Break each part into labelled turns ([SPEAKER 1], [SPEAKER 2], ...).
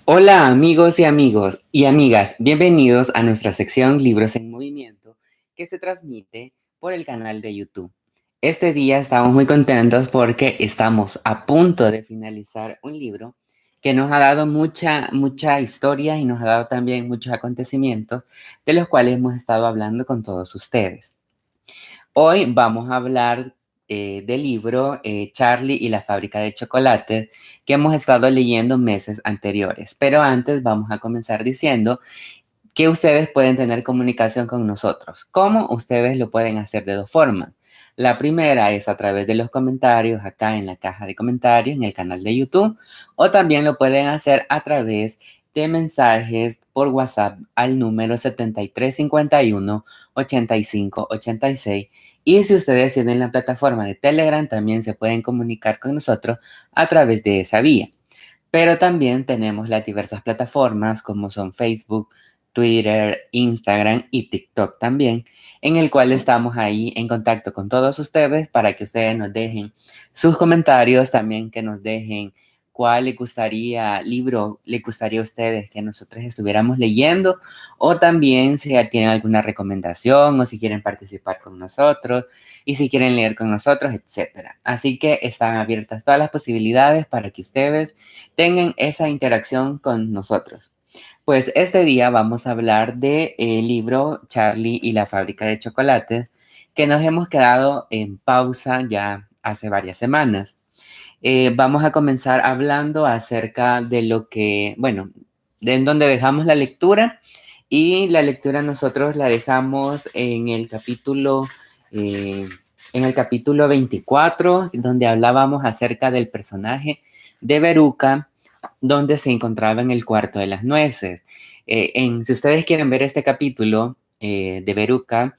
[SPEAKER 1] Hola amigos y amigas, bienvenidos a nuestra sección Libros en Movimiento que se transmite por el canal de YouTube. Este día estamos muy contentos porque estamos a punto de finalizar un libro que nos ha dado mucha historia y nos ha dado también muchos acontecimientos de los cuales hemos estado hablando con todos ustedes. Hoy vamos a hablar del libro Charlie y la fábrica de chocolate que hemos estado leyendo meses anteriores. Pero antes vamos a comenzar diciendo que ustedes pueden tener comunicación con nosotros. ¿Cómo? Ustedes lo pueden hacer de dos formas. La primera es a través de los comentarios acá en la caja de comentarios en el canal de YouTube, o también lo pueden hacer a través de mensajes por WhatsApp al número 7351 8586. Y si ustedes tienen la plataforma de Telegram, también se pueden comunicar con nosotros a través de esa vía. Pero también tenemos las diversas plataformas como son Facebook, Twitter, Instagram y TikTok también, en el cual estamos ahí en contacto con todos ustedes para que ustedes nos dejen sus comentarios, también que nos dejen cuál libro le gustaría a ustedes que nosotros estuviéramos leyendo, o también si tienen alguna recomendación o si quieren participar con nosotros y si quieren leer con nosotros, etcétera. Así que están abiertas todas las posibilidades para que ustedes tengan esa interacción con nosotros. Pues este día vamos a hablar del libro Charlie y la fábrica de chocolate, que nos hemos quedado en pausa ya hace varias semanas. Vamos a comenzar hablando acerca de lo que, bueno, de en donde dejamos la lectura, y la lectura nosotros la dejamos eh, en el capítulo 24, donde hablábamos acerca del personaje de Veruca, donde se encontraba en el cuarto de las nueces. Si ustedes quieren ver este capítulo de Veruca,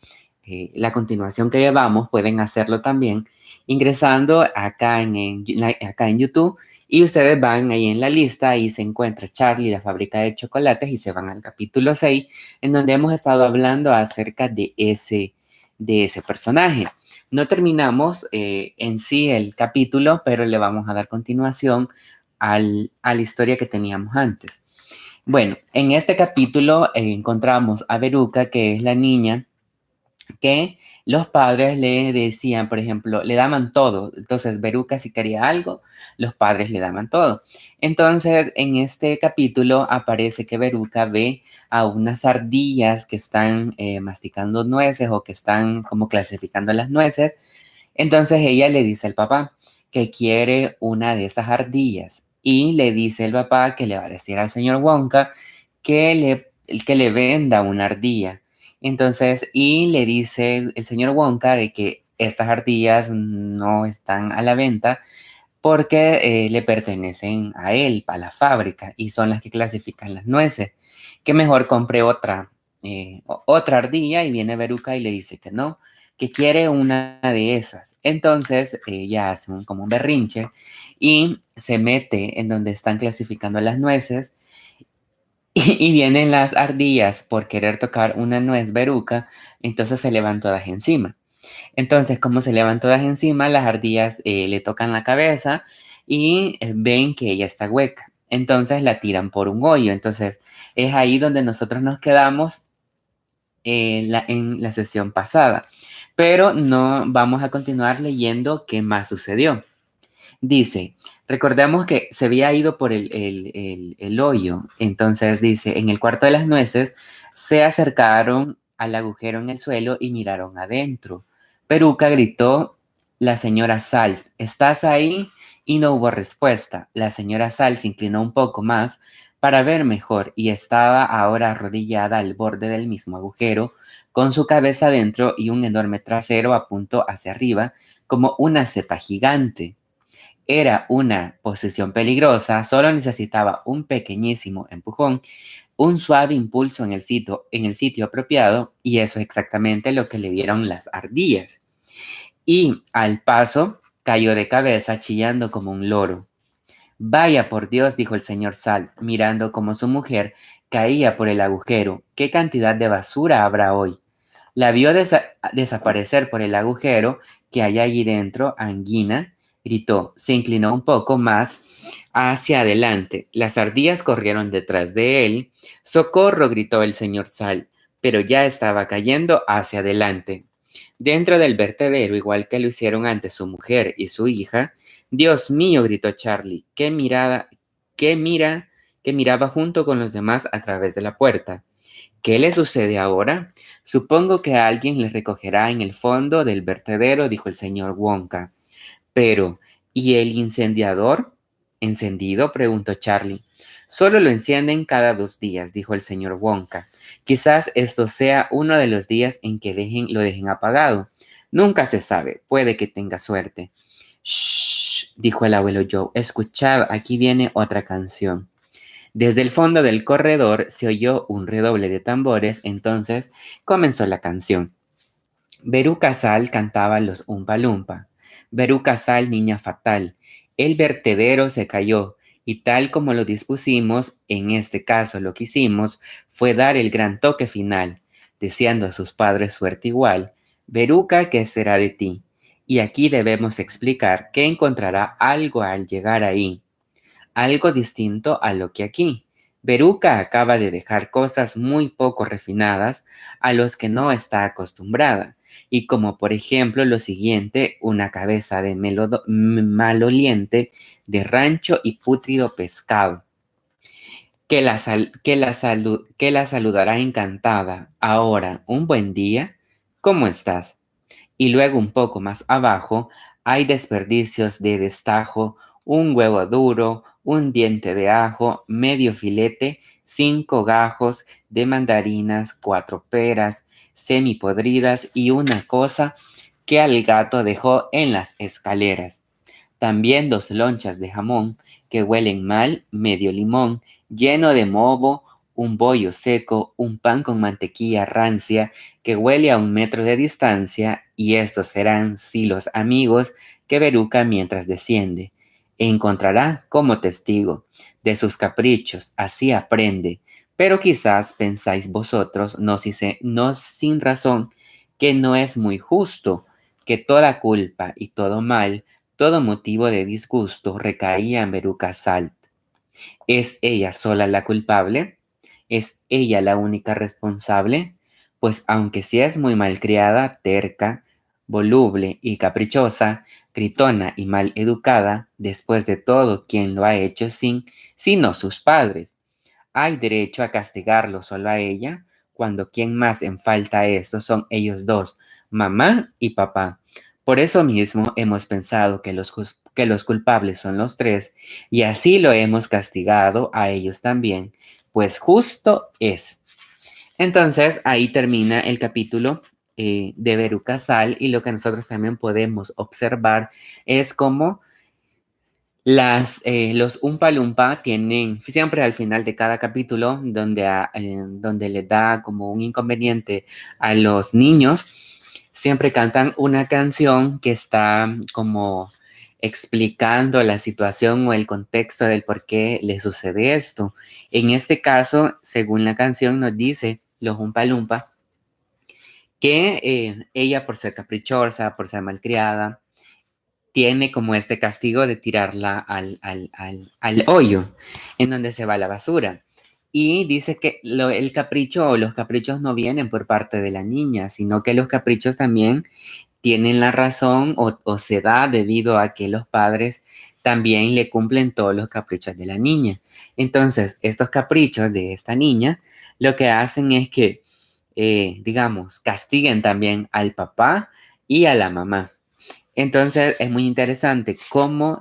[SPEAKER 1] la continuación que llevamos, pueden hacerlo también ingresando acá en YouTube, y ustedes van ahí en la lista y se encuentra Charlie, la fábrica de chocolates, y se van al capítulo 6 en donde hemos estado hablando acerca de ese personaje. No terminamos en sí el capítulo, pero le vamos a dar continuación a la historia que teníamos antes. Bueno, en este capítulo encontramos a Veruca, que es la niña que los padres le decían, por ejemplo, le daban todo. Entonces, Veruca si quería algo, los padres le daban todo. Entonces, en este capítulo aparece que Veruca ve a unas ardillas que están masticando nueces, o que están como clasificando las nueces. Entonces, ella le dice al papá que quiere una de esas ardillas, y le dice el papá que le va a decir al señor Wonka que le venda una ardilla. Entonces, y le dice el señor Wonka de que estas ardillas no están a la venta porque le pertenecen a él, a la fábrica, y son las que clasifican las nueces. Que mejor compre otra ardilla, y viene Veruca y le dice que no, que quiere una de esas. Entonces ella hace como un berrinche y se mete en donde están clasificando las nueces. Y vienen las ardillas por querer tocar una nuez Veruca, entonces se le van todas encima. Entonces, como se le van todas encima, las ardillas le tocan la cabeza y ven que ella está hueca. Entonces la tiran por un hoyo. Entonces, es ahí donde nosotros nos quedamos en la sesión pasada. Pero no vamos a continuar leyendo qué más sucedió. Dice, recordemos que se había ido por el hoyo. Entonces dice, en el cuarto de las nueces se acercaron al agujero en el suelo y miraron adentro. Peruca gritó, la señora Salt, ¿estás ahí? Y no hubo respuesta. La señora Salt se inclinó un poco más para ver mejor, y estaba ahora arrodillada al borde del mismo agujero, con su cabeza adentro y un enorme trasero a punto hacia arriba, como una seta gigante. Era una posición peligrosa, solo necesitaba un pequeñísimo empujón, un suave impulso en el sitio apropiado, y eso es exactamente lo que le dieron las ardillas. Y al paso cayó de cabeza chillando como un loro. Vaya por Dios, dijo el señor Sal, mirando cómo su mujer caía por el agujero. ¿Qué cantidad de basura habrá hoy? La vio desaparecer por el agujero que hay allí dentro. Anguina gritó, se inclinó un poco más hacia adelante. Las ardillas corrieron detrás de él. ¡Socorro!, gritó el señor Sal, pero ya estaba cayendo hacia adelante. Dentro del vertedero, igual que lo hicieron antes su mujer y su hija. Dios mío, gritó Charlie, qué mira, que miraba junto con los demás a través de la puerta. ¿Qué le sucede ahora? Supongo que alguien le recogerá en el fondo del vertedero, dijo el señor Wonka. Pero, ¿y el incendiador? ¿Encendido?, preguntó Charlie. Solo lo encienden cada 2 días, dijo el señor Wonka. Quizás esto sea uno de los días en que lo dejen apagado. Nunca se sabe, puede que tenga suerte. Shh, dijo el abuelo Joe. Escuchad, aquí viene otra canción. Desde el fondo del corredor se oyó un redoble de tambores, entonces comenzó la canción. Veruca Sal cantaba los Umpa Lumpa. Veruca Sal, niña fatal. El vertedero se cayó, y tal como lo dispusimos, en este caso lo que hicimos fue dar el gran toque final, deseando a sus padres suerte igual. Veruca, ¿qué será de ti? Y aquí debemos explicar que encontrará algo al llegar ahí, algo distinto a lo que aquí. Veruca acaba de dejar cosas muy poco refinadas a los que no está acostumbrada, y como por ejemplo lo siguiente, una cabeza de maloliente de rancho y pútrido pescado, que la saludará encantada. Ahora, un buen día, ¿cómo estás? Y luego un poco más abajo hay desperdicios de destajo, un huevo duro, un diente de ajo, medio filete, 5 gajos de mandarinas, 4 peras semipodridas y una cosa que al gato dejó en las escaleras. También 2 lonchas de jamón que huelen mal, medio limón, lleno de moho, un bollo seco, un pan con mantequilla rancia que huele a 1 metro de distancia, y estos serán, sí, los amigos que Veruca mientras desciende encontrará como testigo de sus caprichos, así aprende. Pero quizás pensáis vosotros, no sin razón, que no es muy justo, que toda culpa y todo mal, todo motivo de disgusto recaía en Veruca Salt. ¿Es ella sola la culpable? ¿Es ella la única responsable? Pues aunque sí es muy malcriada, terca, voluble y caprichosa, gritona y mal educada, después de todo, ¿quién lo ha hecho sino sus padres? ¿Hay derecho a castigarlo solo a ella, cuando quien más en falta esto son ellos dos, mamá y papá? Por eso mismo hemos pensado que los culpables son los 3, y así lo hemos castigado a ellos también, pues justo es. Entonces ahí termina el capítulo de Veruca Sal, y lo que nosotros también podemos observar es cómo los Umpa Lumpa tienen siempre al final de cada capítulo donde le da como un inconveniente a los niños, siempre cantan una canción que está como explicando la situación o el contexto del por qué le sucede esto. En este caso, según la canción nos dice los Umpa Lumpa que ella, por ser caprichosa, por ser malcriada, tiene como este castigo de tirarla al hoyo en donde se va la basura. Y dice que el capricho o los caprichos no vienen por parte de la niña, sino que los caprichos también tienen la razón o se da debido a que los padres también le cumplen todos los caprichos de la niña. Entonces, estos caprichos de esta niña lo que hacen es que, digamos, castiguen también al papá y a la mamá. Entonces es muy interesante cómo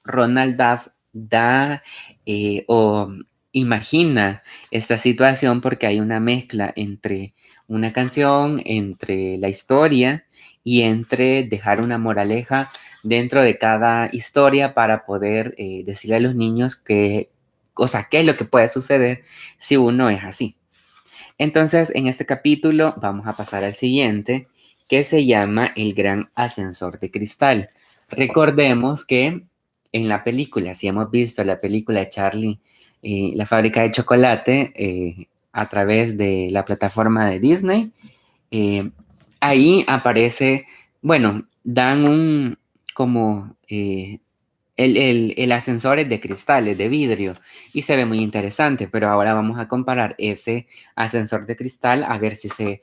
[SPEAKER 1] Ronald Duff da o imagina esta situación, porque hay una mezcla entre una canción, entre la historia y entre dejar una moraleja dentro de cada historia para poder decirle a los niños qué es lo que puede suceder si uno es así. Entonces, en este capítulo vamos a pasar al siguiente, que se llama El Gran Ascensor de Cristal. Recordemos que en la película, si hemos visto la película de Charlie, la fábrica de chocolate, a través de la plataforma de Disney, eh, ahí aparece, bueno, dan como el ascensor es de cristales, de vidrio, y se ve muy interesante, pero ahora vamos a comparar ese ascensor de cristal a ver si se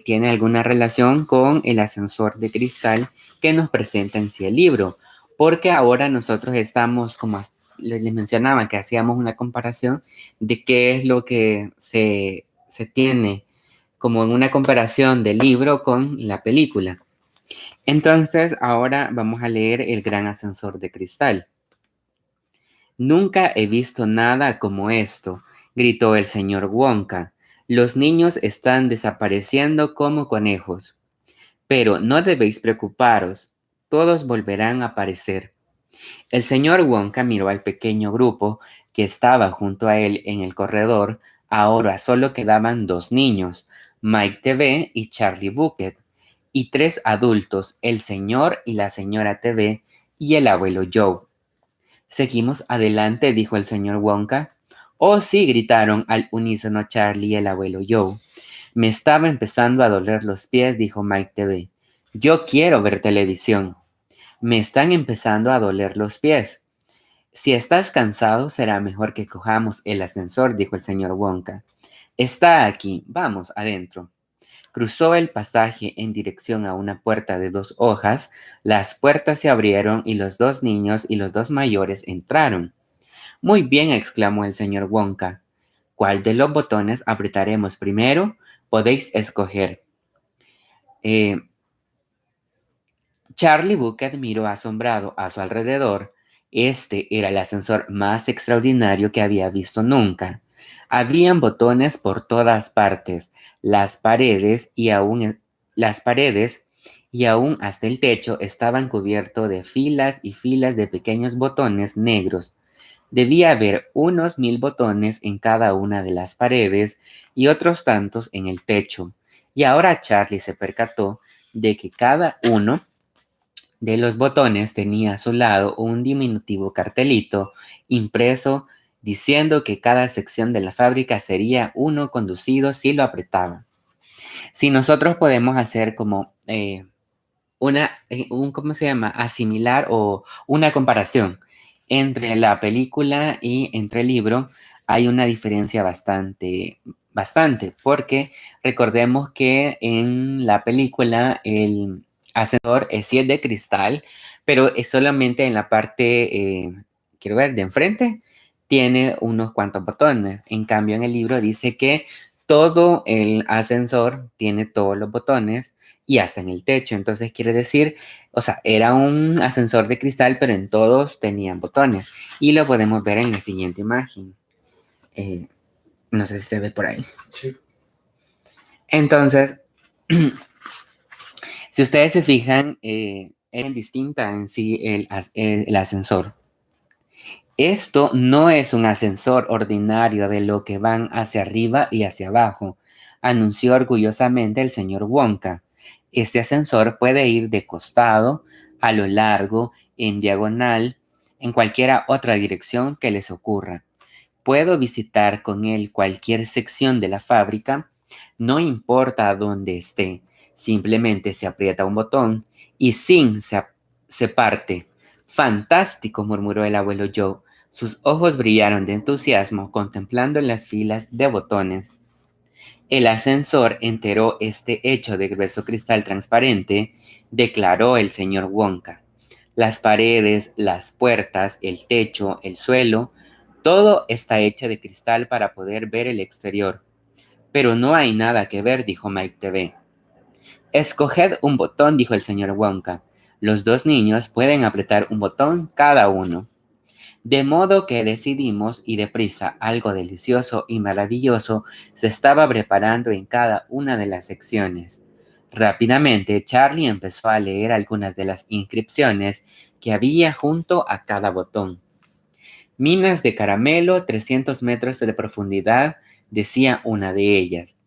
[SPEAKER 1] tiene alguna relación con el ascensor de cristal que nos presenta en sí el libro, porque ahora nosotros estamos, como les mencionaba, que hacíamos una comparación de qué es lo que se tiene como en una comparación del libro con la película. Entonces, ahora vamos a leer El gran ascensor de cristal. Nunca he visto nada como esto, gritó el señor Wonka. Los niños están desapareciendo como conejos. Pero no debéis preocuparos, todos volverán a aparecer. El señor Wonka miró al pequeño grupo que estaba junto a él en el corredor. Ahora solo quedaban dos niños, Mike TV y Charlie Bucket, y tres adultos, el señor y la señora TV y el abuelo Joe. Seguimos adelante, dijo el señor Wonka. Oh, sí, gritaron al unísono Charlie y el abuelo Joe. Me estaba empezando a doler los pies, dijo Mike TV. Yo quiero ver televisión. Me están empezando a doler los pies. Si estás cansado, será mejor que cojamos el ascensor, dijo el señor Wonka. Está aquí, vamos adentro. Cruzó el pasaje en dirección a una puerta de dos hojas. Las puertas se abrieron y los dos niños y los dos mayores entraron. Muy bien, exclamó el señor Wonka. ¿Cuál de los botones apretaremos primero? Podéis escoger. Eh, Charlie Bucket miró asombrado a su alrededor. Este era el ascensor más extraordinario que había visto nunca. Habían botones por todas partes, las paredes y aún hasta el techo estaban cubiertos de filas y filas de pequeños botones negros. Debía haber unos 1000 botones en cada una de las paredes y otros tantos en el techo. Y ahora Charlie se percató de que cada uno de los botones tenía a su lado un diminutivo cartelito impreso diciendo que cada sección de la fábrica sería uno conducido si lo apretaba. Si nosotros podemos hacer como ¿cómo se llama? Asimilar o una comparación entre la película y entre el libro, hay una diferencia bastante, porque recordemos que en la película el ascensor sí es de cristal, pero es solamente en la parte, quiero ver, de enfrente, tiene unos cuantos botones. En cambio, en el libro dice que todo el ascensor tiene todos los botones y hasta en el techo. Entonces quiere decir, o sea, era un ascensor de cristal, pero en todos tenían botones. Y lo podemos ver en la siguiente imagen. No sé si se ve por ahí. Sí. Entonces, si ustedes se fijan, es distinta en sí el ascensor. Esto no es un ascensor ordinario de lo que van hacia arriba y hacia abajo, anunció orgullosamente el señor Wonka. Este ascensor puede ir de costado, a lo largo, en diagonal, en cualquier otra dirección que les ocurra. Puedo visitar con él cualquier sección de la fábrica, no importa dónde esté, simplemente se aprieta un botón y se parte. Fantástico, murmuró el abuelo Joe. Sus ojos brillaron de entusiasmo contemplando las filas de botones. El ascensor enteró este hecho de grueso cristal transparente, declaró el señor Wonka. Las paredes, las puertas, el techo, el suelo, todo está hecho de cristal para poder ver el exterior. Pero no hay nada que ver, dijo Mike TV. Escoged un botón, dijo el señor Wonka. Los dos niños pueden apretar un botón cada uno. De modo que decidimos y deprisa algo delicioso y maravilloso se estaba preparando en cada una de las secciones. Rápidamente, Charlie empezó a leer algunas de las inscripciones que había junto a cada botón. Minas de caramelo, 300 metros de profundidad, decía una de ellas.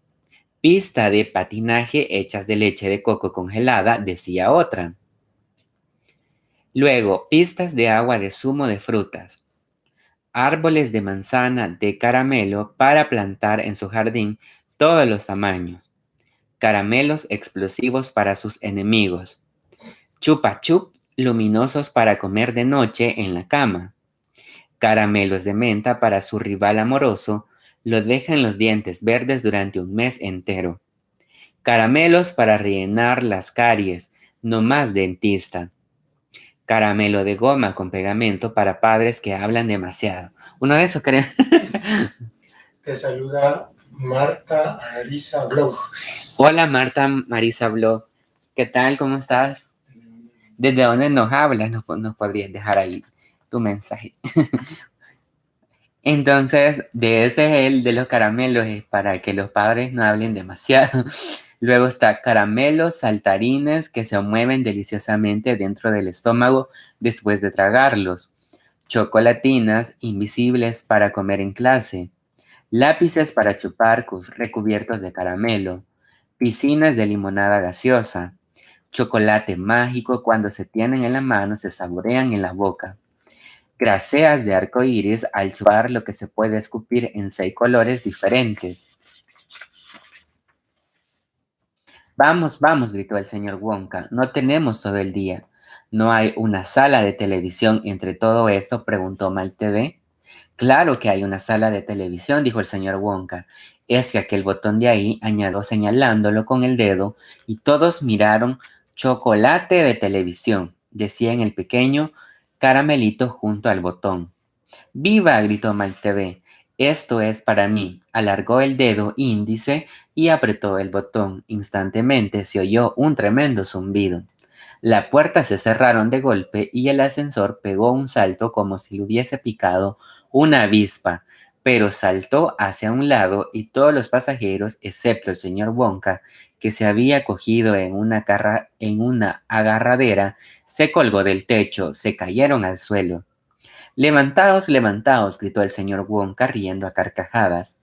[SPEAKER 1] Pista de patinaje hechas de leche de coco congelada, decía otra. Luego, pistas de agua de zumo de frutas. Árboles de manzana de caramelo para plantar en su jardín todos los tamaños. Caramelos explosivos para sus enemigos. Chupa chup luminosos para comer de noche en la cama. Caramelos de menta para su rival amoroso, lo dejan los dientes verdes durante un mes entero. Caramelos para rellenar las caries, no más dentista. Caramelo de goma con pegamento para padres que hablan demasiado. Uno de esos, creo.
[SPEAKER 2] Te saluda Marta Arisa Blog.
[SPEAKER 1] Hola Marta Marisa Blog. ¿Qué tal? ¿Cómo estás? ¿Desde dónde nos hablas? Nos podrías dejar ahí tu mensaje. Entonces, de ese es el de los caramelos, es para que los padres no hablen demasiado. Luego está caramelos, saltarines que se mueven deliciosamente dentro del estómago después de tragarlos. Chocolatinas invisibles para comer en clase. Lápices para chupar recubiertos de caramelo. Piscinas de limonada gaseosa. Chocolate mágico cuando se tienen en la mano se saborean en la boca. Graseas de arco iris al chupar lo que se puede escupir en 6 colores diferentes. Vamos, vamos, gritó el señor Wonka, no tenemos todo el día. ¿No hay una sala de televisión entre todo esto?, preguntó Mike TV. Claro que hay una sala de televisión, dijo el señor Wonka. Es que aquel botón de ahí, añadió señalándolo con el dedo, y todos miraron. Chocolate de televisión, decía en el pequeño caramelito junto al botón. ¡Viva!, gritó Mike TV. Esto es para mí. Alargó el dedo índice y apretó el botón. Instantáneamente se oyó un tremendo zumbido. Las puertas se cerraron de golpe y el ascensor pegó un salto como si le hubiese picado una avispa, pero saltó hacia un lado y todos los pasajeros, excepto el señor Wonka, que se había cogido en una agarradera, se colgó del techo, se cayeron al suelo. Levantaos, levantaos, gritó el señor Wonka riendo a carcajadas.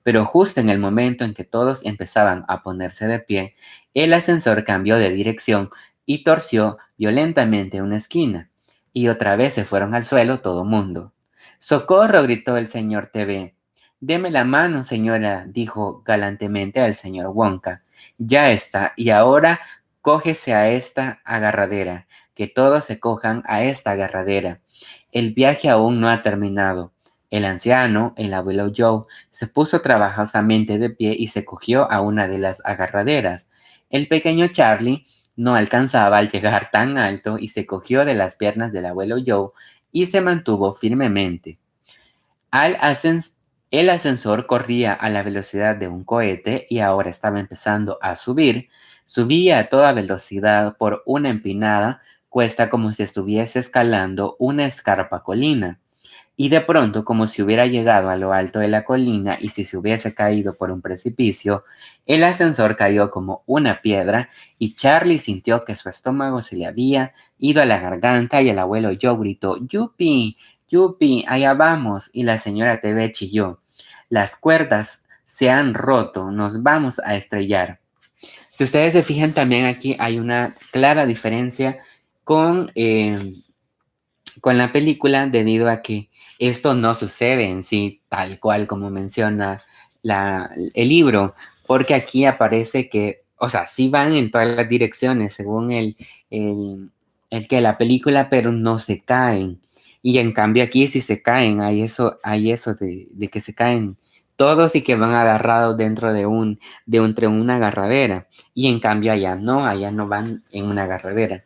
[SPEAKER 1] Pero justo en el momento en que todos empezaban a ponerse de pie, el ascensor cambió de dirección y torció violentamente una esquina. Y otra vez se fueron al suelo todo mundo. ¡Socorro!, gritó el señor TV. Deme la mano, señora, dijo galantemente al señor Wonka. Ya está, y ahora cógese a esta agarradera, que todos se cojan a esta agarradera. El viaje aún no ha terminado. El anciano, el abuelo Joe, se puso trabajosamente de pie y se cogió a una de las agarraderas. El pequeño Charlie no alcanzaba al llegar tan alto y se cogió de las piernas del abuelo Joe y se mantuvo firmemente. El ascensor corría a la velocidad de un cohete y ahora estaba empezando a subir. Subía a toda velocidad por una empinada cuesta como si estuviese escalando una escarpa colina. Y de pronto, como si hubiera llegado a lo alto de la colina y si se hubiese caído por un precipicio, el ascensor cayó como una piedra y Charlie sintió que su estómago se le había ido a la garganta y el abuelo Joe gritó, ¡Yupi! ¡Yupi! ¡Allá vamos! Y la señora TV chilló, las cuerdas se han roto, nos vamos a estrellar. Si ustedes se fijan, también aquí hay una clara diferencia con la película, debido a que esto no sucede en sí tal cual como menciona el libro, porque aquí aparece que, o sea, sí van en todas las direcciones según el que la película, pero no se caen. Y en cambio aquí sí se caen, hay eso de que se caen todos y que van agarrados dentro de una agarradera. Y en cambio allá no van en una agarradera.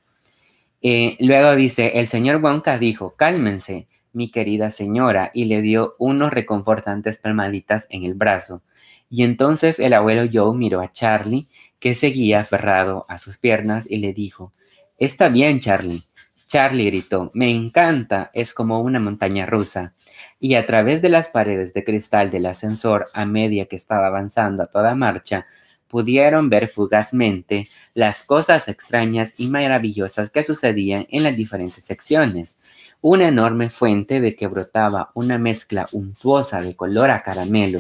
[SPEAKER 1] Luego dice, el señor Wonka dijo, cálmense, mi querida señora, y le dio unos reconfortantes palmaditas en el brazo. Y entonces el abuelo Joe miró a Charlie, que seguía aferrado a sus piernas, y le dijo, está bien, Charlie. Charlie gritó, me encanta, es como una montaña rusa. Y a través de las paredes de cristal del ascensor, a medida que estaba avanzando a toda marcha, pudieron ver fugazmente las cosas extrañas y maravillosas que sucedían en las diferentes secciones. Una enorme fuente de que brotaba una mezcla untuosa de color a caramelo.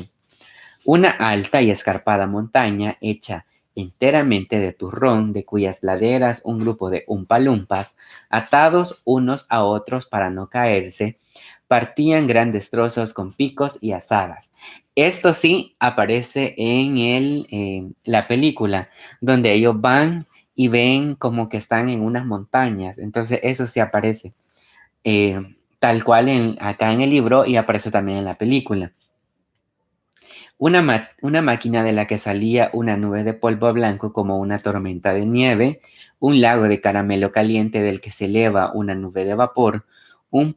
[SPEAKER 1] Una alta y escarpada montaña hecha enteramente de turrón, de cuyas laderas un grupo de umpalumpas, atados unos a otros para no caerse, partían grandes trozos con picos y asadas. Esto sí aparece en la película, donde ellos van y ven como que están en unas montañas. Entonces eso sí aparece tal cual acá en el libro y aparece también en la película. Una máquina de la que salía una nube de polvo blanco como una tormenta de nieve, un lago de caramelo caliente del que se eleva una nube de vapor, un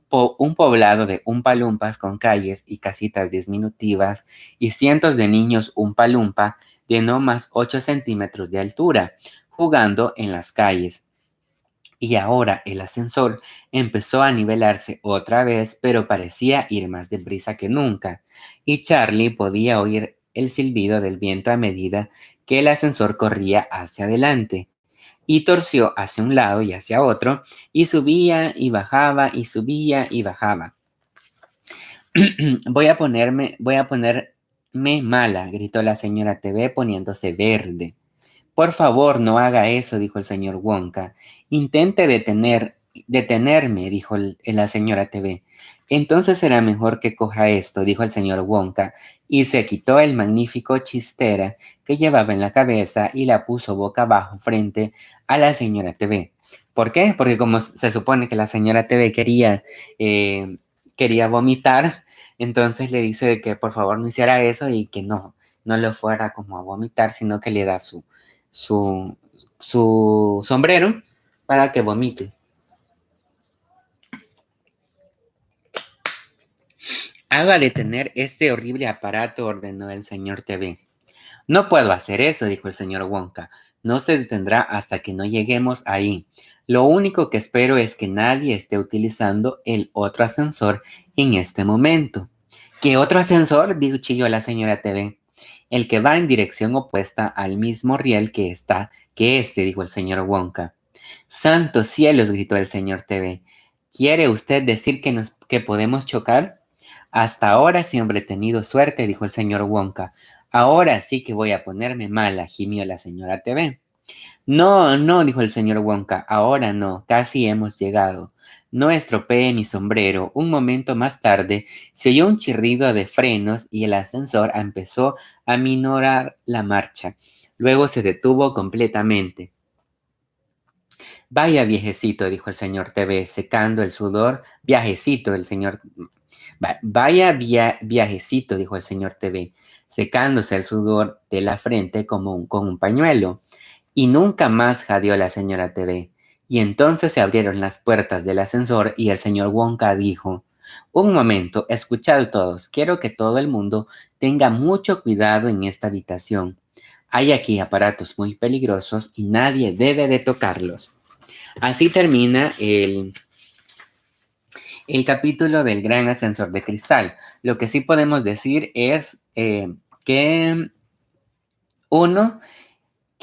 [SPEAKER 1] poblado de umpalumpas con calles y casitas diminutivas y cientos de niños umpalumpa de no más 8 centímetros de altura, jugando en las calles. Y ahora el ascensor empezó a nivelarse otra vez, pero parecía ir más deprisa que nunca, y Charlie podía oír el silbido del viento a medida que el ascensor corría hacia adelante, y torció hacia un lado y hacia otro, y subía y bajaba, y subía y bajaba. Voy a ponerme mala, gritó la señora TV poniéndose verde. Por favor, no haga eso, dijo el señor Wonka. Intente detenerme, dijo la señora TV. Entonces será mejor que coja esto, dijo el señor Wonka, y se quitó el magnífico chistera que llevaba en la cabeza y la puso boca abajo frente a la señora TV. ¿Por qué? Porque como se supone que la señora TV quería vomitar, entonces le dice que por favor no hiciera eso y que no lo fuera como a vomitar, sino que le da su sombrero para que vomite. Haga detener este horrible aparato, ordenó el señor TV. No puedo hacer eso, dijo el señor Wonka. No se detendrá hasta que no lleguemos ahí. Lo único que espero es que nadie esté utilizando el otro ascensor en este momento. ¿Qué otro ascensor? Chilló la señora TV. El que va en dirección opuesta al mismo riel que este, dijo el señor Wonka. ¡Santos cielos! Gritó el señor TV. ¿Quiere usted decir que podemos chocar? Hasta ahora siempre he tenido suerte, dijo el señor Wonka. Ahora sí que voy a ponerme mala, gimió la señora TV. No, no, dijo el señor Wonka, ahora no, casi hemos llegado. No estropee mi sombrero. Un momento más tarde se oyó un chirrido de frenos y el ascensor empezó a minorar la marcha. Luego se detuvo completamente. Vaya viejecito, dijo el señor TV, secando el sudor. Viajecito, el señor... Vaya viajecito, dijo el señor TV, secándose el sudor de la frente con un pañuelo. Y nunca más jadeó la señora TV. Y entonces se abrieron las puertas del ascensor y el señor Wonka dijo: Un momento, escuchad todos, quiero que todo el mundo tenga mucho cuidado en esta habitación. Hay aquí aparatos muy peligrosos y nadie debe de tocarlos. Así termina el capítulo del gran ascensor de cristal. Lo que sí podemos decir es que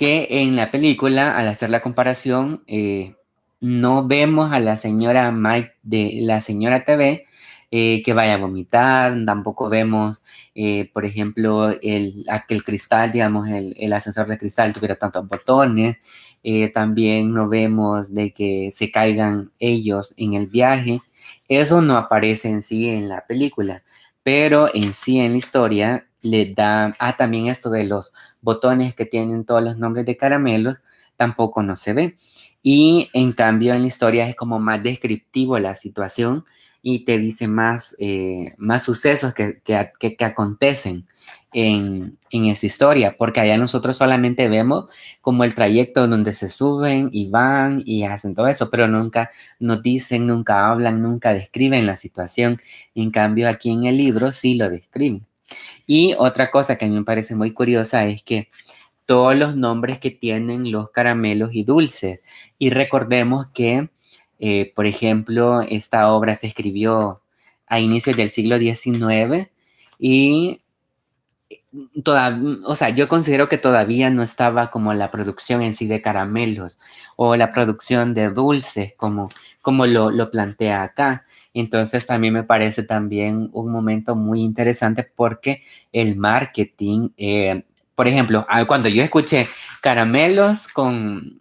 [SPEAKER 1] en la película, al hacer la comparación, no vemos a la señora Mike de la señora TV que vaya a vomitar, tampoco vemos, por ejemplo, que el cristal, digamos, el ascensor de cristal tuviera tantos botones, también no vemos de que se caigan ellos en el viaje. Eso no aparece en sí en la película, pero en sí en la historia le da, también esto de los botones que tienen todos los nombres de caramelos, tampoco no se ve. Y en cambio en la historia es como más descriptivo la situación y te dice más sucesos que acontecen en esa historia, porque allá nosotros solamente vemos como el trayecto donde se suben y van y hacen todo eso, pero nunca nos dicen, nunca hablan, nunca describen la situación. En cambio aquí en el libro sí lo describen. Y otra cosa que a mí me parece muy curiosa es que todos los nombres que tienen los caramelos y dulces. Y recordemos que, por ejemplo, esta obra se escribió a inicios del siglo XIX y o sea, yo considero que todavía no estaba como la producción en sí de caramelos o la producción de dulces como lo plantea acá. Entonces también me parece también un momento muy interesante porque el marketing, por ejemplo, cuando yo escuché caramelos con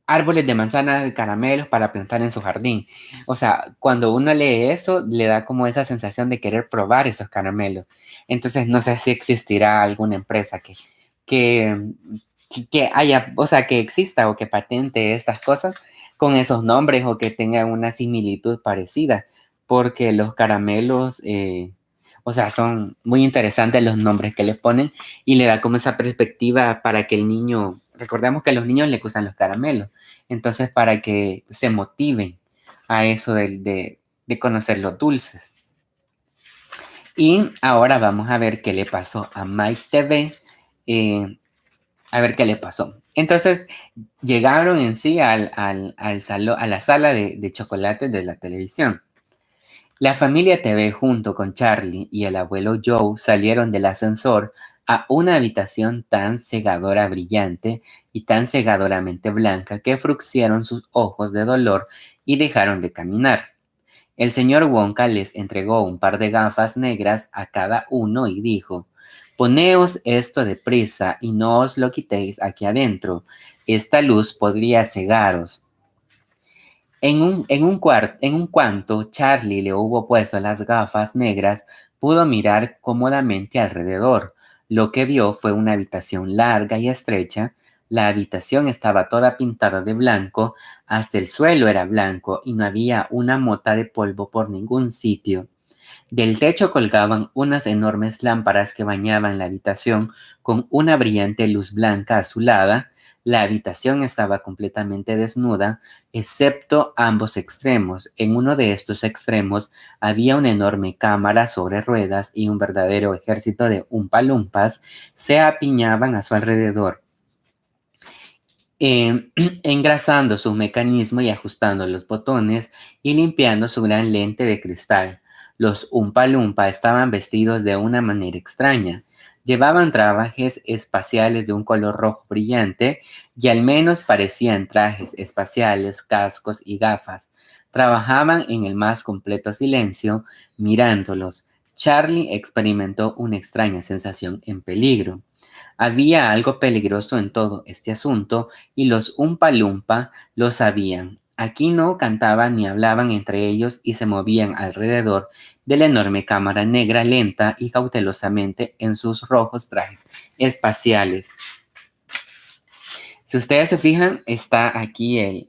[SPEAKER 1] árboles de manzana de caramelos para plantar en su jardín. O sea, cuando uno lee eso, le da como esa sensación de querer probar esos caramelos. Entonces, no sé si existirá alguna empresa que que haya, o sea, que exista o que patente estas cosas con esos nombres o que tengan una similitud parecida, porque los caramelos, o sea, son muy interesantes los nombres que les ponen y le da como esa perspectiva para que el niño, recordemos que a los niños les gustan los caramelos, entonces para que se motiven a eso de conocer los dulces. Y ahora vamos a ver qué le pasó a Mike TV. A ver qué le pasó. Entonces llegaron en sí al salón, a la sala de chocolate de la televisión. La familia TV junto con Charlie y el abuelo Joe salieron del ascensor a una habitación tan cegadora brillante y tan cegadoramente blanca que fruncieron sus ojos de dolor y dejaron de caminar. El señor Wonka les entregó un par de gafas negras a cada uno y dijo: «Poneos esto deprisa y no os lo quitéis aquí adentro. Esta luz podría cegaros». En cuanto Charlie le hubo puesto las gafas negras, pudo mirar cómodamente alrededor. Lo que vio fue una habitación larga y estrecha. La habitación estaba toda pintada de blanco, hasta el suelo era blanco y no había una mota de polvo por ningún sitio. Del techo colgaban unas enormes lámparas que bañaban la habitación con una brillante luz blanca azulada. La habitación estaba completamente desnuda, excepto ambos extremos. En uno de estos extremos había una enorme cámara sobre ruedas y un verdadero ejército de umpalumpas se apiñaban a su alrededor, engrasando su mecanismo y ajustando los botones y limpiando su gran lente de cristal. Los Oompa Loompa estaban vestidos de una manera extraña. Llevaban trajes espaciales de un color rojo brillante y al menos parecían trajes espaciales, cascos y gafas. Trabajaban en el más completo silencio, mirándolos. Charlie experimentó una extraña sensación en peligro. Había algo peligroso en todo este asunto y los Oompa Loompa lo sabían. Aquí no cantaban ni hablaban entre ellos y se movían alrededor de la enorme cámara negra lenta y cautelosamente en sus rojos trajes espaciales. Si ustedes se fijan, está aquí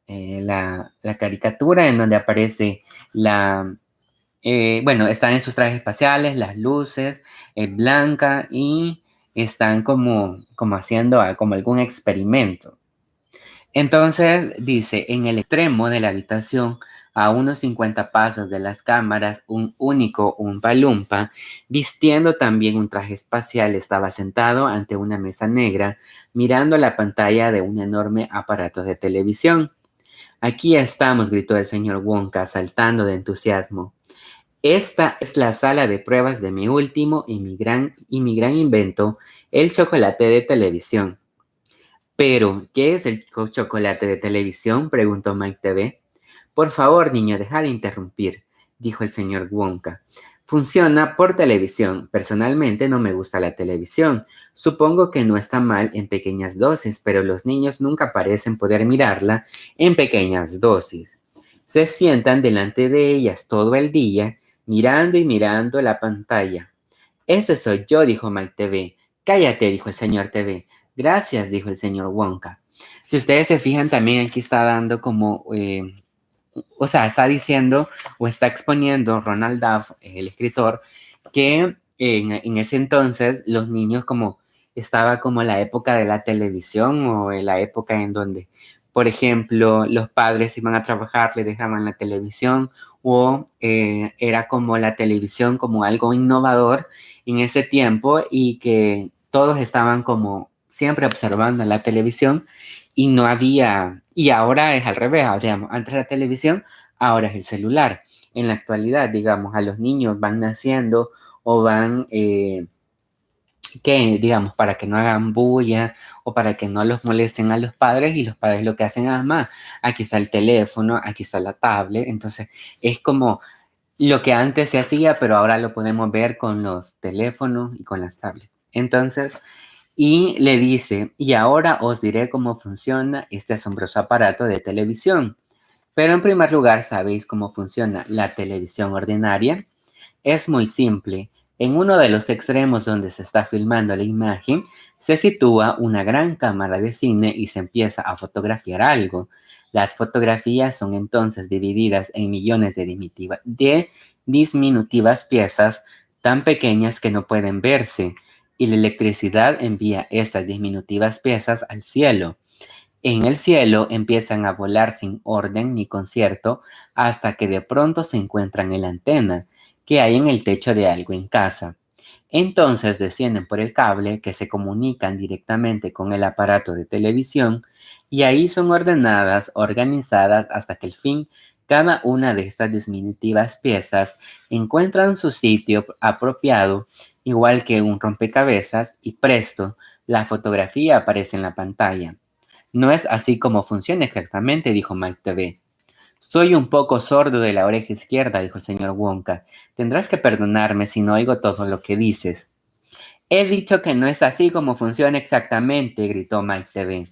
[SPEAKER 1] la caricatura en donde aparece bueno, están en sus trajes espaciales, las luces, blanca y están como haciendo como algún experimento. Entonces dice, en el extremo de la habitación, a unos 50 pasos de las cámaras, un único Oompa Loompa, vistiendo también un traje espacial, estaba sentado ante una mesa negra, mirando la pantalla de un enorme aparato de televisión. «Aquí estamos», gritó el señor Wonka, saltando de entusiasmo. «Esta es la sala de pruebas de mi último y mi gran invento, el chocolate de televisión». «¿Pero qué es el chocolate de televisión?», preguntó Mike TV. «Por favor, niño, deja de interrumpir», dijo el señor Wonka. «Funciona por televisión. Personalmente no me gusta la televisión. Supongo que no está mal en pequeñas dosis, pero los niños nunca parecen poder mirarla en pequeñas dosis. Se sientan delante de ellas todo el día, mirando y mirando la pantalla». «Ese soy yo», dijo Mike TV. «Cállate», dijo el señor TV. «Gracias», dijo el señor Wonka. Si ustedes se fijan, también aquí está dando como, o sea, está diciendo o está exponiendo Ronald Duff, el escritor, que en ese entonces los niños como estaba como la época de la televisión o en la época en donde, por ejemplo, los padres iban a trabajar, le dejaban la televisión o era como la televisión como algo innovador en ese tiempo y que todos estaban como siempre observando la televisión y no había, y ahora es al revés, digamos, antes la televisión, ahora es el celular. En la actualidad, digamos, a los niños van naciendo o van, que digamos, para que no hagan bulla o para que no los molesten a los padres y los padres lo que hacen, más, aquí está el teléfono, aquí está la tablet, entonces es como lo que antes se hacía, pero ahora lo podemos ver con los teléfonos y con las tablets. Entonces, y le dice, «Y ahora os diré cómo funciona este asombroso aparato de televisión. Pero en primer lugar, ¿sabéis cómo funciona la televisión ordinaria? Es muy simple. En uno de los extremos donde se está filmando la imagen, se sitúa una gran cámara de cine y se empieza a fotografiar algo. Las fotografías son entonces divididas en millones de disminutivas piezas tan pequeñas que no pueden verse, y la electricidad envía estas diminutivas piezas al cielo. En el cielo empiezan a volar sin orden ni concierto hasta que de pronto se encuentran en la antena que hay en el techo de algo en casa. Entonces descienden por el cable que se comunican directamente con el aparato de televisión y ahí son ordenadas, organizadas hasta que al fin cada una de estas diminutivas piezas encuentran su sitio apropiado, igual que un rompecabezas, y presto, la fotografía aparece en la pantalla. No es así como funciona exactamente, dijo Mike TV. Soy un poco sordo de la oreja izquierda, dijo el señor Wonka. Tendrás que perdonarme si no oigo todo lo que dices. He dicho que no es así como funciona exactamente, gritó Mike TV.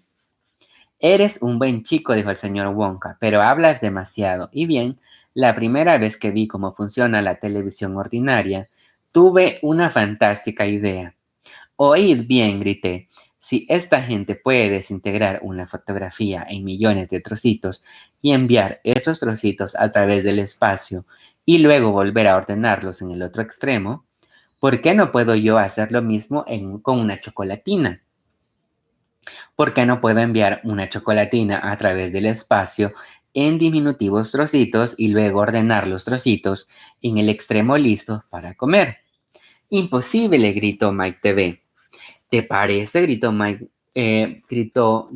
[SPEAKER 1] Eres un buen chico, dijo el señor Wonka, pero hablas demasiado. Y bien, la primera vez que vi cómo funciona la televisión ordinaria, tuve una fantástica idea. Oíd bien, grité. Si esta gente puede desintegrar una fotografía en millones de trocitos y enviar esos trocitos a través del espacio y luego volver a ordenarlos en el otro extremo, ¿por qué no puedo yo hacer lo mismo con una chocolatina? ¿Por qué no puedo enviar una chocolatina a través del espacio en diminutivos trocitos y luego ordenar los trocitos en el extremo listo para comer? Imposible, gritó Mike TV. ¿Te parece? Gritó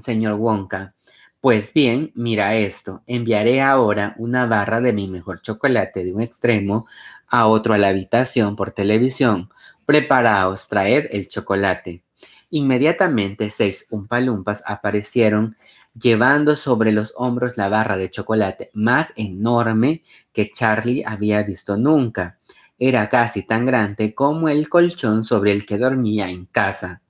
[SPEAKER 1] señor Wonka. Pues bien, mira esto. Enviaré ahora una barra de mi mejor chocolate de un extremo a otro a la habitación por televisión. Preparaos, traed el chocolate. Inmediatamente 6 Umpalumpas aparecieron llevando sobre los hombros la barra de chocolate más enorme que Charlie había visto nunca. Era casi tan grande como el colchón sobre el que dormía en casa.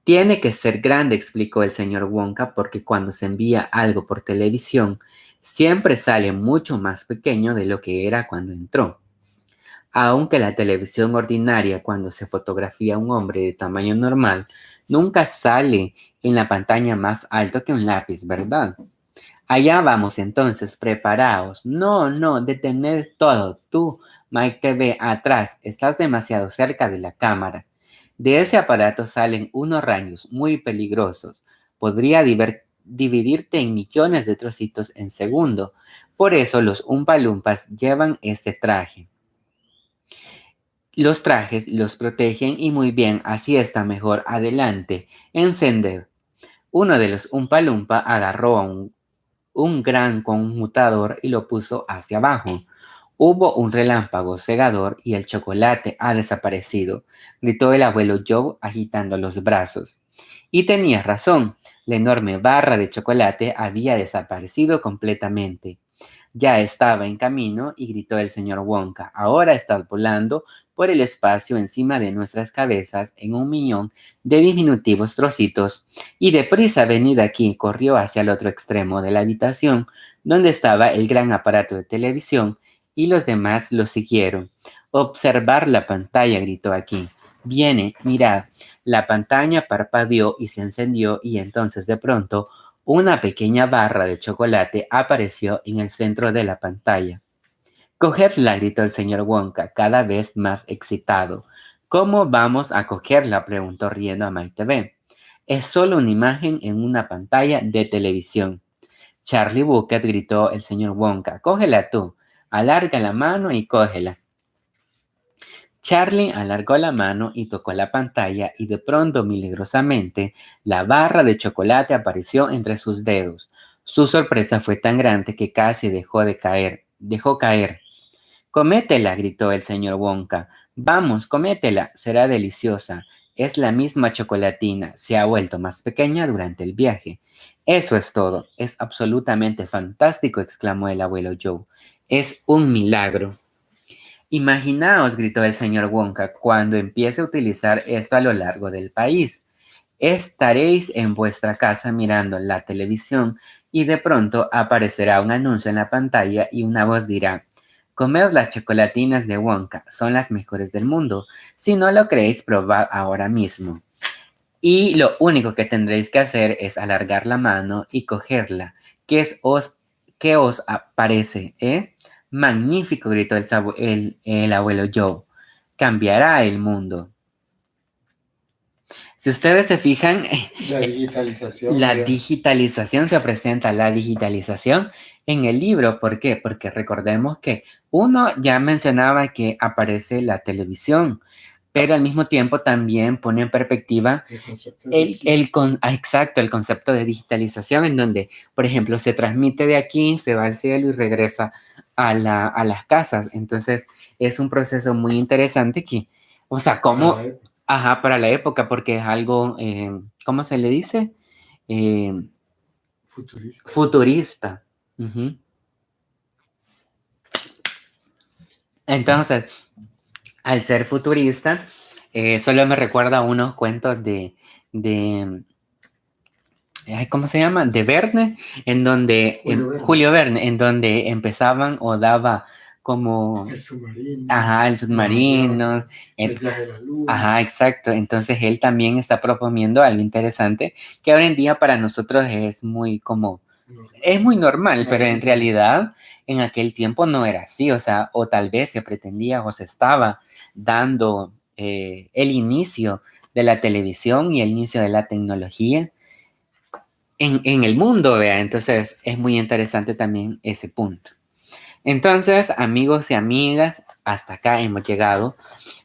[SPEAKER 1] Tiene que ser grande, explicó el señor Wonka, porque cuando se envía algo por televisión, siempre sale mucho más pequeño de lo que era cuando entró. Aunque la televisión ordinaria, cuando se fotografía a un hombre de tamaño normal, nunca sale en la pantalla más alto que un lápiz, ¿verdad? Allá vamos entonces, preparaos. No, no, detened todo. Tú, Mike TV, atrás, estás demasiado cerca de la cámara. De ese aparato salen unos rayos muy peligrosos. Podría dividirte en millones de trocitos en segundo. Por eso los Umpalumpas llevan este traje. Los trajes los protegen y muy bien, así está mejor. Adelante, encended. Uno de los Umpalumpa agarró a un gran conmutador y lo puso hacia abajo. Hubo un relámpago cegador y el chocolate ha desaparecido, gritó el abuelo Joe agitando los brazos. Y tenía razón, la enorme barra de chocolate había desaparecido completamente. Ya estaba en camino y gritó el señor Wonka. Ahora está volando por el espacio encima de nuestras cabezas en un millón de diminutivos trocitos. Y deprisa venid aquí, corrió hacia el otro extremo de la habitación, donde estaba el gran aparato de televisión, y los demás lo siguieron. Observar la pantalla, gritó aquí. Viene, mirad. La pantalla parpadeó y se encendió, y entonces de pronto una pequeña barra de chocolate apareció en el centro de la pantalla. Cogedla, gritó el señor Wonka, cada vez más excitado. ¿Cómo vamos a cogerla?, preguntó riendo a Mike TV. Es solo una imagen en una pantalla de televisión. Charlie Bucket, gritó el señor Wonka. Cógela tú. Alarga la mano y cógela. Charlie alargó la mano y tocó la pantalla y de pronto, milagrosamente, la barra de chocolate apareció entre sus dedos. Su sorpresa fue tan grande que casi dejó caer. Cométela, gritó el señor Wonka. Vamos, cométela, será deliciosa. Es la misma chocolatina, se ha vuelto más pequeña durante el viaje. Eso es todo, es absolutamente fantástico, exclamó el abuelo Joe. Es un milagro. Imaginaos, gritó el señor Wonka, cuando empiece a utilizar esto a lo largo del país. Estaréis en vuestra casa mirando la televisión y de pronto aparecerá un anuncio en la pantalla y una voz dirá: Comed las chocolatinas de Wonka, son las mejores del mundo. Si no lo creéis, probad ahora mismo. Y lo único que tendréis que hacer es alargar la mano y cogerla. ¿Qué os parece? Magnífico, gritó el abuelo Joe. Cambiará el mundo. Si ustedes se fijan,
[SPEAKER 2] la
[SPEAKER 1] digitalización se presenta, la digitalización en el libro. ¿Por qué? Porque recordemos que uno ya mencionaba que aparece la televisión, pero al mismo tiempo también pone en perspectiva el concepto de digitalización, en donde, por ejemplo, se transmite de aquí, se va al cielo y regresa a las casas. Entonces, es un proceso muy interesante que, o sea, cómo... Ajá, para la época, porque es algo, ¿cómo se le dice? Futurista. Uh-huh. Entonces, al ser futurista, solo me recuerda a unos cuentos ¿cómo se llama? De Verne, en donde Julio Verne, en donde empezaban o daba como
[SPEAKER 2] el submarino.
[SPEAKER 1] Ajá, el submarino.
[SPEAKER 2] El viaje a la luna.
[SPEAKER 1] Ajá, exacto. Entonces él también está proponiendo algo interesante que ahora en día para nosotros es muy como, es muy normal, pero en realidad en aquel tiempo no era así, o sea, o tal vez se pretendía o se estaba dando el inicio de la televisión y el inicio de la tecnología en el mundo, vea. Entonces es muy interesante también ese punto. Entonces, amigos y amigas, hasta acá hemos llegado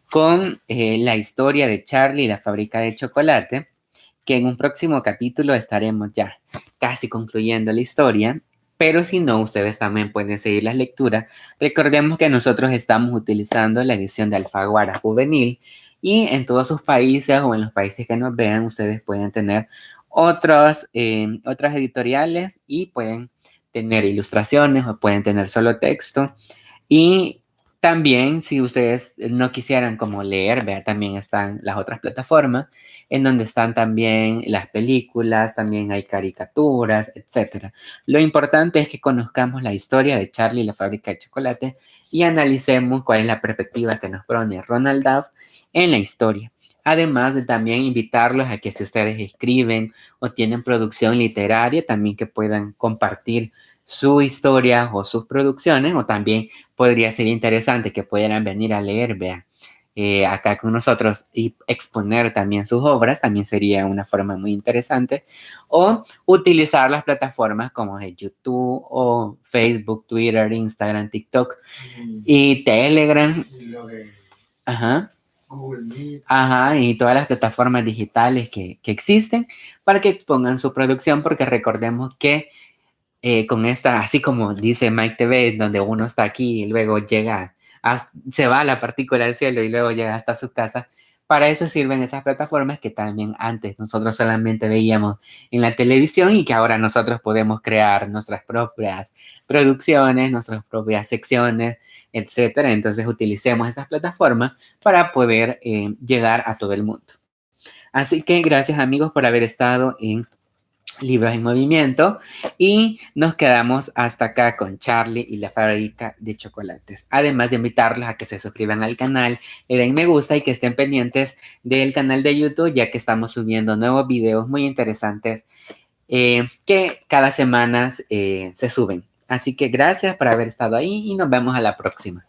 [SPEAKER 1] con la historia de Charlie y la fábrica de chocolate, que en un próximo capítulo estaremos ya casi concluyendo la historia, pero si no, ustedes también pueden seguir las lecturas. Recordemos que nosotros estamos utilizando la edición de Alfaguara Juvenil y en todos sus países o en los países que nos vean, ustedes pueden tener otras editoriales y pueden tener ilustraciones o pueden tener solo texto. Y también, si ustedes no quisieran como leer, vea, también están las otras plataformas en donde están también las películas, también hay caricaturas, etc. Lo importante es que conozcamos la historia de Charlie y la fábrica de chocolate y analicemos cuál es la perspectiva que nos pone Ronald Duff en la historia. Además de también invitarlos a que si ustedes escriben o tienen producción literaria, también que puedan compartir su historia o sus producciones, o también podría ser interesante que pudieran venir a leer, vea, acá con nosotros y exponer también sus obras, también sería una forma muy interesante, o utilizar las plataformas como de YouTube o Facebook, Twitter, Instagram, TikTok y Telegram. Ajá.
[SPEAKER 2] Google Meet.
[SPEAKER 1] Ajá, y todas las plataformas digitales que existen para que expongan su producción, porque recordemos que con esta, así como dice Mike TV, donde uno está aquí y luego llega, se va a la partícula del cielo y luego llega hasta su casa. Para eso sirven esas plataformas que también antes nosotros solamente veíamos en la televisión y que ahora nosotros podemos crear nuestras propias producciones, nuestras propias secciones, etcétera. Entonces utilicemos esas plataformas para poder llegar a todo el mundo. Así que gracias amigos por haber estado en Libros en Movimiento y nos quedamos hasta acá con Charlie y la fábrica de chocolates. Además de invitarlos a que se suscriban al canal, le den me gusta y que estén pendientes del canal de YouTube, ya que estamos subiendo nuevos videos muy interesantes que cada semana se suben. Así que gracias por haber estado ahí y nos vemos a la próxima.